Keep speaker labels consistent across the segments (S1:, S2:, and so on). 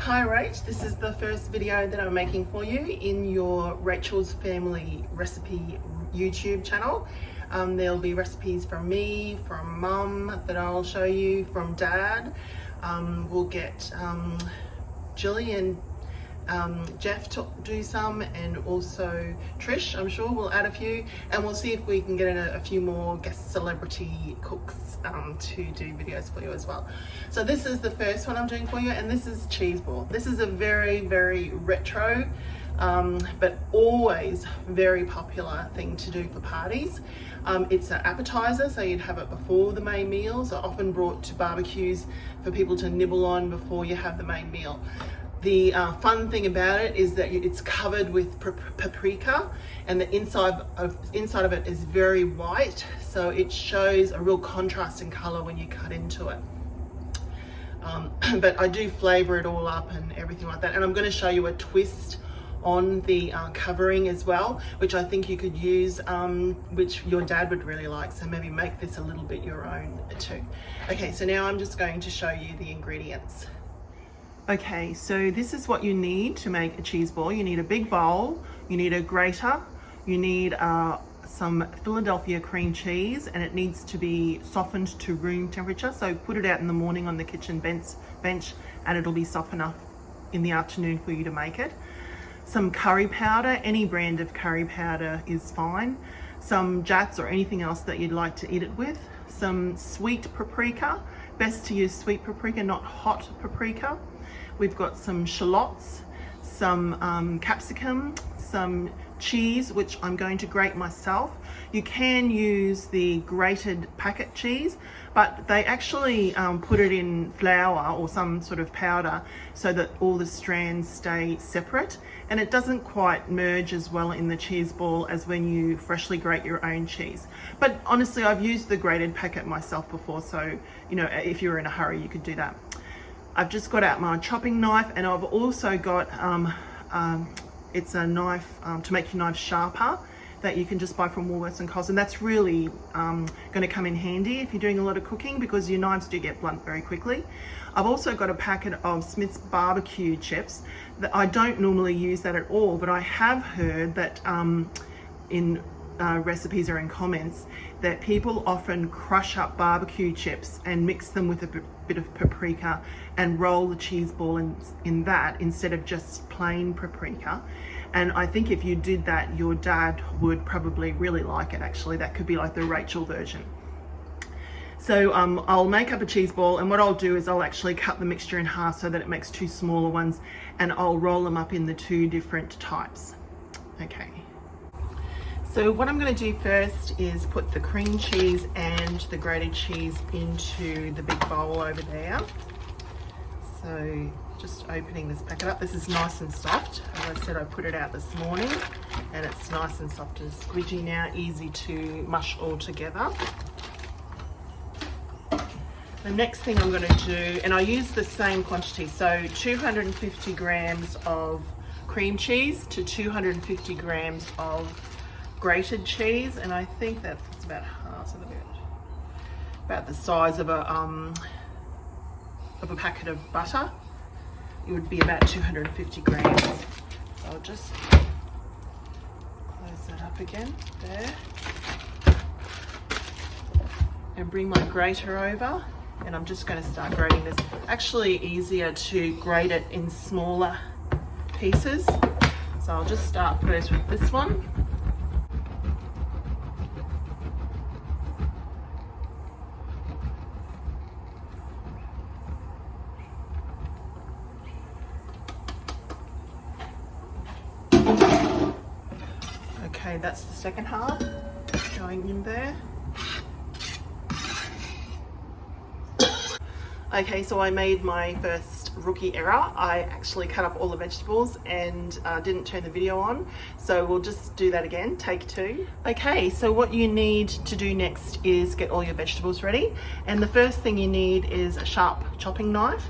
S1: Hi Rach, this is the first video that I'm making for you in your Rachel's Family Recipe YouTube channel. There'll be recipes from me, from Mum that I'll show you, from Dad. We'll get Jilly and Jeff to do some, and also Trish, I'm sure, will add a few, and we'll see if we can get in a few more guest celebrity cooks to do videos for you as well. So this is the first one I'm doing for you, and this is cheese ball. This is a very retro but always very popular thing to do for parties. It's an appetizer, so you'd have it before the main meals, or often brought to barbecues for people to nibble on before you have the main meal. The fun thing about it is that it's covered with paprika, and the inside of it is very white, so it shows a real contrast in color when you cut into it. But I do flavor it all up and everything like that, and I'm going to show you a twist on the covering as well, which I think you could use, which your dad would really like, so maybe make this a little bit your own too. Okay, so now I'm just going to show you the ingredients. Okay, so this is what you need to make a cheese ball. You need a big bowl, you need a grater, you need some Philadelphia cream cheese, and it needs to be softened to room temperature. So put it out in the morning on the kitchen bench and it'll be soft enough in the afternoon for you to make it. Some curry powder, any brand of curry powder is fine. Some jats or anything else that you'd like to eat it with. Some sweet paprika, best to use sweet paprika, not hot paprika. We've got some shallots, some capsicum, some cheese, which I'm going to grate myself. You can use the grated packet cheese, but they actually put it in flour or some sort of powder so that all the strands stay separate, and it doesn't quite merge as well in the cheese ball as when you freshly grate your own cheese. But honestly, I've used the grated packet myself before, so you know, if you're in a hurry, you could do that. I've just got out my chopping knife, and I've also got it's a knife to make your knife sharper that you can just buy from Woolworths and Coles, and that's really going to come in handy if you're doing a lot of cooking, because your knives do get blunt very quickly. I've also got a packet of Smith's barbecue chips. That I don't normally use that at all, but I have heard that in recipes or in comments that people often crush up barbecue chips and mix them with a bit of paprika and roll the cheese ball in that instead of just plain paprika. And I think if you did that, your dad would probably really like it. Actually, that could be like the Rachel version. So I'll make up a cheese ball, and what I'll do is I'll actually cut the mixture in half so that it makes two smaller ones, and I'll roll them up in the two different types. Okay. So what I'm going to do first is put the cream cheese and the grated cheese into the big bowl over there. So just opening this packet up. This is nice and soft. As I said, I put it out this morning, and it's nice and soft and squidgy now, easy to mush all together. The next thing I'm going to do, and I use the same quantity, so 250 grams of cream cheese to 250 grams of grated cheese, and I think that's about half of it, about the size of a packet of butter. It would be about 250 grams. So I'll just close that up again there, and bring my grater over, and I'm just going to start grating this. Actually easier to grate it in smaller pieces, so I'll just start first with this one. Okay, that's the second half going in there. Okay, so I made my first rookie error. I actually cut up all the vegetables and didn't turn the video on. So we'll just do that again, take two. Okay, so what you need to do next is get all your vegetables ready. And the first thing you need is a sharp chopping knife.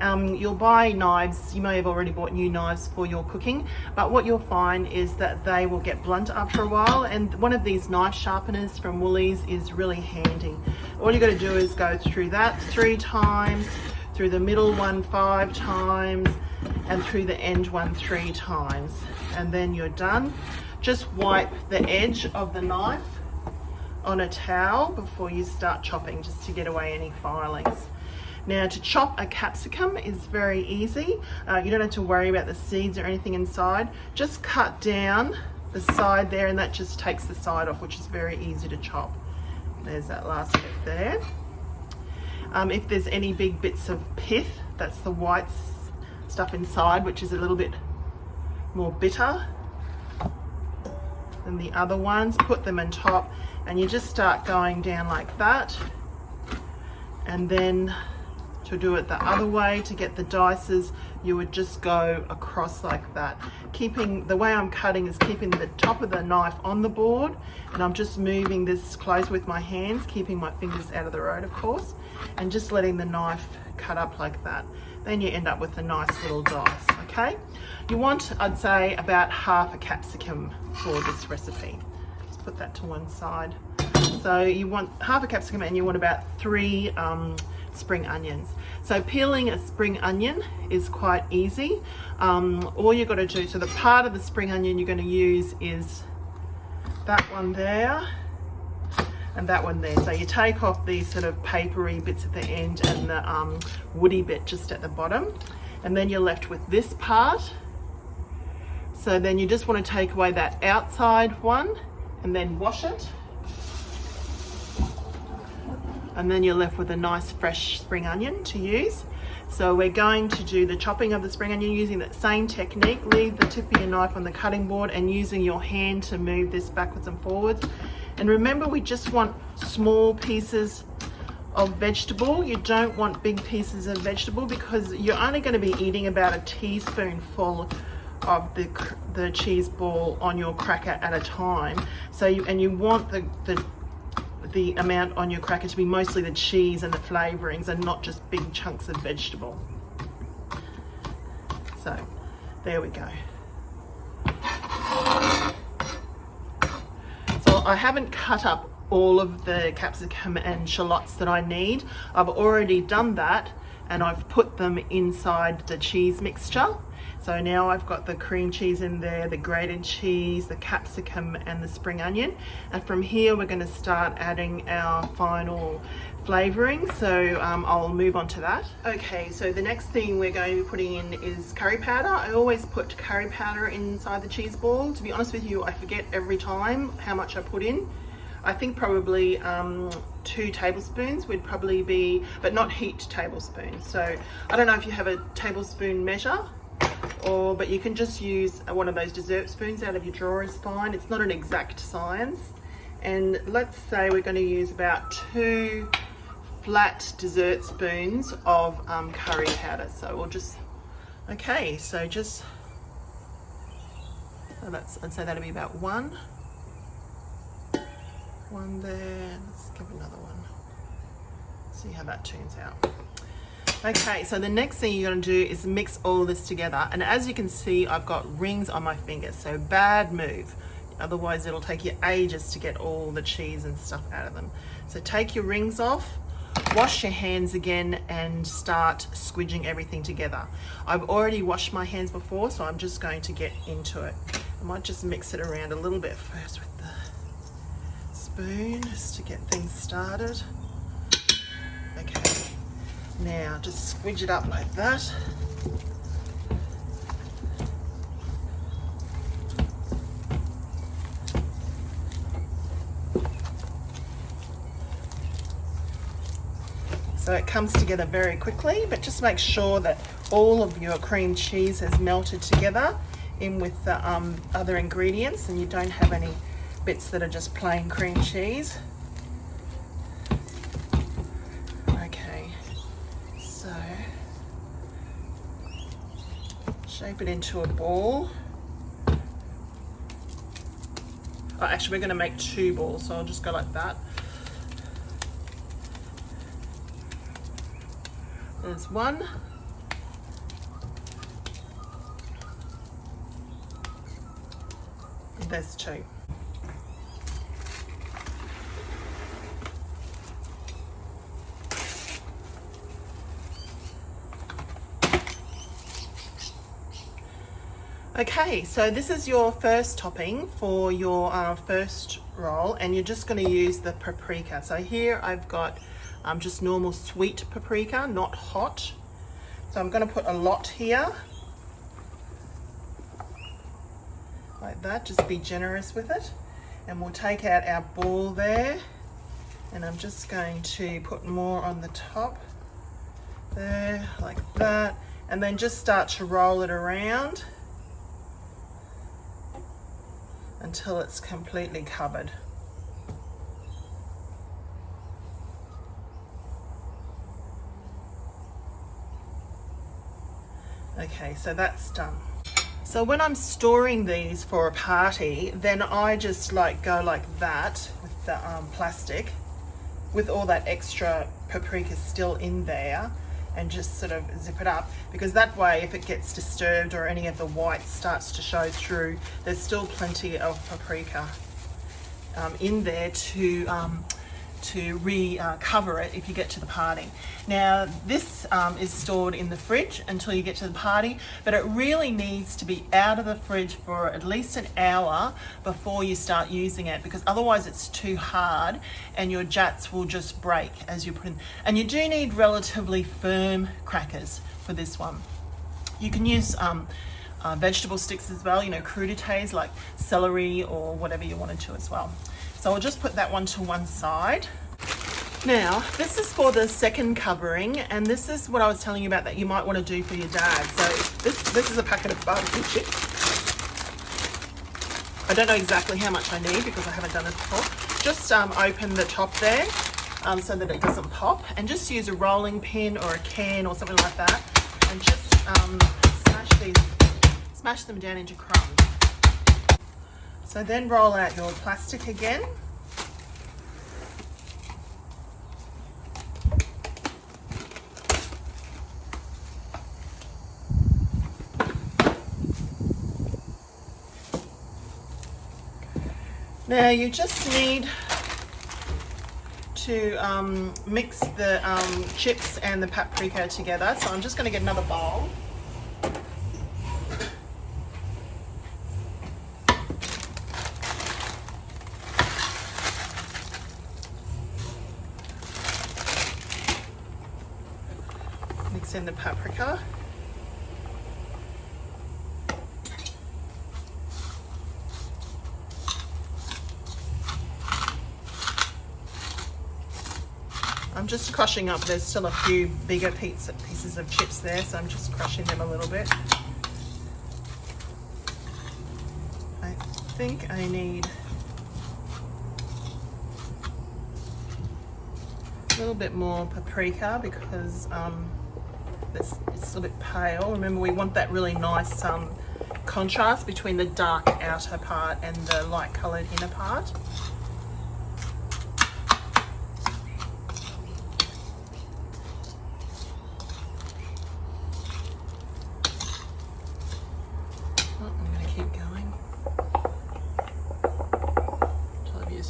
S1: You'll buy knives, you may have already bought new knives for your cooking, but what you'll find is that they will get blunt after a while, and one of these knife sharpeners from Woolies is really handy. All you got to do is go through that 3 times, through the middle one 5 times, and through the end one 3 times, and then you're done. Just wipe the edge of the knife on a towel before you start chopping, just to get away any filings. Now, to chop a capsicum is very easy. You don't have to worry about the seeds or anything inside. Just cut down the side there, and that just takes the side off, which is very easy to chop. There's that last bit there. If there's any big bits of pith, that's the white stuff inside, which is a little bit more bitter than the other ones. Put them on top, and you just start going down like that. And then to do it the other way, to get the dices, you would just go across like that. The way I'm cutting is keeping the top of the knife on the board, and I'm just moving this close with my hands, keeping my fingers out of the road, of course, and just letting the knife cut up like that. Then you end up with a nice little dice, okay? You want, I'd say, about half a capsicum for this recipe. Just put that to one side. So you want half a capsicum, and you want about 3 spring onions. So peeling a spring onion is quite easy. All you've got to do, so the part of the spring onion you're going to use is that one there and that one there. So you take off these sort of papery bits at the end and the woody bit just at the bottom, and then you're left with this part. So then you just want to take away that outside one and then wash it. And then you're left with a nice fresh spring onion to use. So we're going to do the chopping of the spring onion using that same technique. Leave the tip of your knife on the cutting board and using your hand to move this backwards and forwards. And remember, we just want small pieces of vegetable. You don't want big pieces of vegetable, because you're only going to be eating about a teaspoonful of the cheese ball on your cracker at a time. So you want the amount on your cracker to be mostly the cheese and the flavorings, and not just big chunks of vegetable. So there we go. So I haven't cut up all of the capsicum and shallots that I need. I've already done that, and I've put them inside the cheese mixture. So now I've got the cream cheese in there, the grated cheese, the capsicum and the spring onion. And from here we're going to start adding our final flavouring. So I'll move on to that. Okay, so the next thing we're going to be putting in is curry powder. I always put curry powder inside the cheese ball. To be honest with you, I forget every time how much I put in. I think probably 2 tablespoons would probably be, but not heaped tablespoons. So I don't know if you have a tablespoon measure, but you can just use one of those dessert spoons out of your drawer is fine. It's not an exact science. And let's say we're going to use about 2 flat dessert spoons of curry powder. So we'll just, okay, so just, I'd say that'll be about 1 there. Let's give another one. See how that turns out. Okay, so the next thing you're going to do is mix all this together. And as you can see, I've got rings on my fingers, so bad move. Otherwise, it'll take you ages to get all the cheese and stuff out of them. So take your rings off, wash your hands again, and start squidging everything together. I've already washed my hands before, so I'm just going to get into it. I might just mix it around a little bit first with the spoon, just to get things started. Okay. Now just squidge it up like that. So it comes together very quickly, but just make sure that all of your cream cheese has melted together in with the other ingredients, and you don't have any bits that are just plain cream cheese. Shape it into a ball. Oh, actually, we're going to make 2 balls, so I'll just go like that. There's 1. And there's 2. Okay, so this is your first topping for your first roll, and you're just going to use the paprika. So here I've got just normal sweet paprika, not hot. So I'm going to put a lot here, like that. Just be generous with it. And we'll take out our ball there, and I'm just going to put more on the top there, like that, and then just start to roll it around until it's completely covered. Okay, so that's done. So when I'm storing these for a party, then I just go like that with the plastic, with all that extra paprika still in there, and just sort of zip it up, because that way if it gets disturbed or any of the white starts to show through, there's still plenty of paprika in there to cover it if you get to the party. Now this is stored in the fridge until you get to the party, but it really needs to be out of the fridge for at least an hour before you start using it, because otherwise it's too hard and your jats will just break as you put in. And you do need relatively firm crackers for this one. You can use vegetable sticks as well, crudités like celery or whatever you wanted to as well. So I'll just put that one to one side. Now, this is for the second covering, and this is what I was telling you about that you might want to do for your dad. So this is a packet of barbecue chips. I don't know exactly how much I need because I haven't done it before. Just open the top there so that it doesn't pop, and just use a rolling pin or a can or something like that, and just smash them down into crumbs. So then roll out your plastic again. Now you just need to mix the chips and the paprika together. So I'm just going to get another bowl. Mix in the paprika. I'm just crushing up, there's still a few bigger pieces of chips there, so I'm just crushing them a little bit. I think I need a little bit more paprika because it's a little bit pale. Remember, we want that really nice contrast between the dark outer part and the light coloured inner part.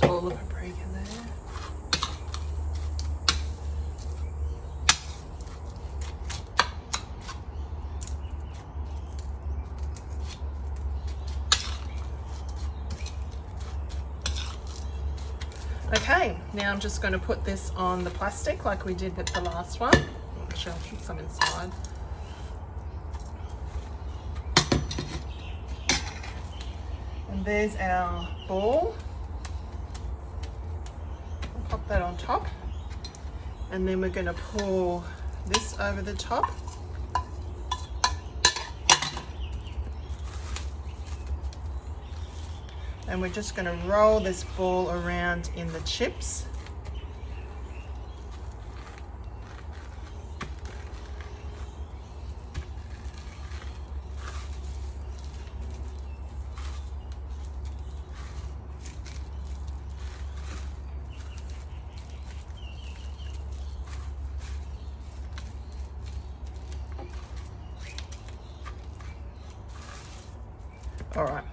S1: All the paprika there. Okay, now I'm just going to put this on the plastic like we did with the last one. Actually, I'll keep some inside. And there's our ball. Pop that on top, and then we're going to pour this over the top. And we're just going to roll this ball around in the chips. All right,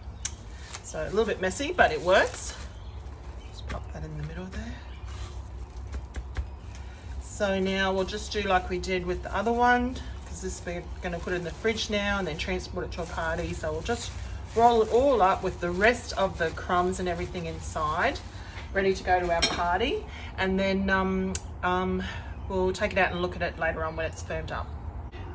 S1: so a little bit messy, but it works. Just pop that in the middle there. So now we'll just do like we did with the other one. because this we're going to put it in the fridge now and then transport it to a party. So we'll just roll it all up with the rest of the crumbs and everything inside, ready to go to our party. And then we'll take it out and look at it later on when it's firmed up.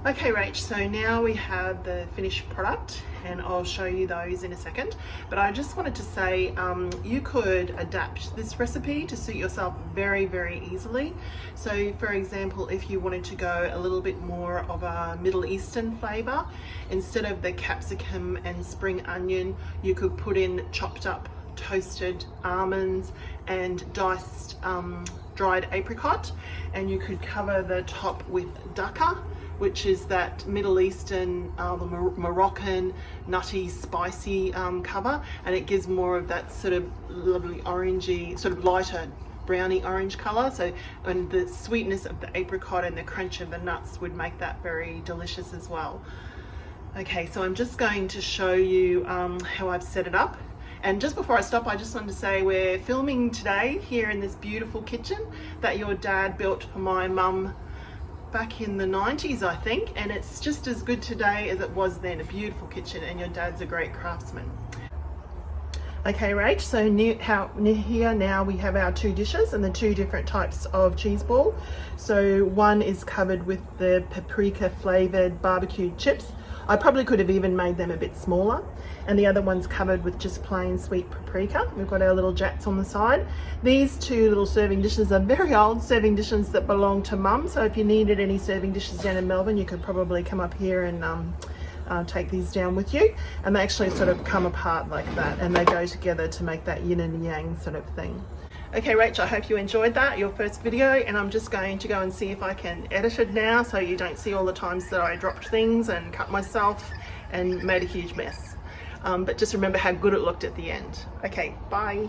S1: Okay, Rach, so now we have the finished product and I'll show you those in a second. But I just wanted to say you could adapt this recipe to suit yourself very, very easily. So for example, if you wanted to go a little bit more of a Middle Eastern flavor, instead of the capsicum and spring onion, you could put in chopped up toasted almonds and diced dried apricot, and you could cover the top with dakka, which is that Middle Eastern, the Moroccan, nutty, spicy cover, and it gives more of that sort of lovely orangey, sort of lighter browny orange color. So, and the sweetness of the apricot and the crunch of the nuts would make that very delicious as well. Okay, so I'm just going to show you how I've set it up. And just before I stop, I just wanted to say we're filming today here in this beautiful kitchen that your dad built for my mum back in the 90s, I think, and it's just as good today as it was then. A beautiful kitchen, and your dad's a great craftsman. Okay, Rach, so here now we have our two dishes and the two different types of cheese ball. So one is covered with the paprika flavored barbecued chips. I probably could have even made them a bit smaller. And the other one's covered with just plain sweet paprika. We've got our little jats on the side. These two little serving dishes are very old serving dishes that belong to Mum. So if you needed any serving dishes down in Melbourne, you could probably come up here and take these down with you. And they actually sort of come apart like that, and they go together to make that yin and yang sort of thing. Okay, Rach, I hope you enjoyed that, your first video, and I'm just going to go and see if I can edit it now so you don't see all the times that I dropped things and cut myself and made a huge mess. But just remember how good it looked at the end. Okay, bye.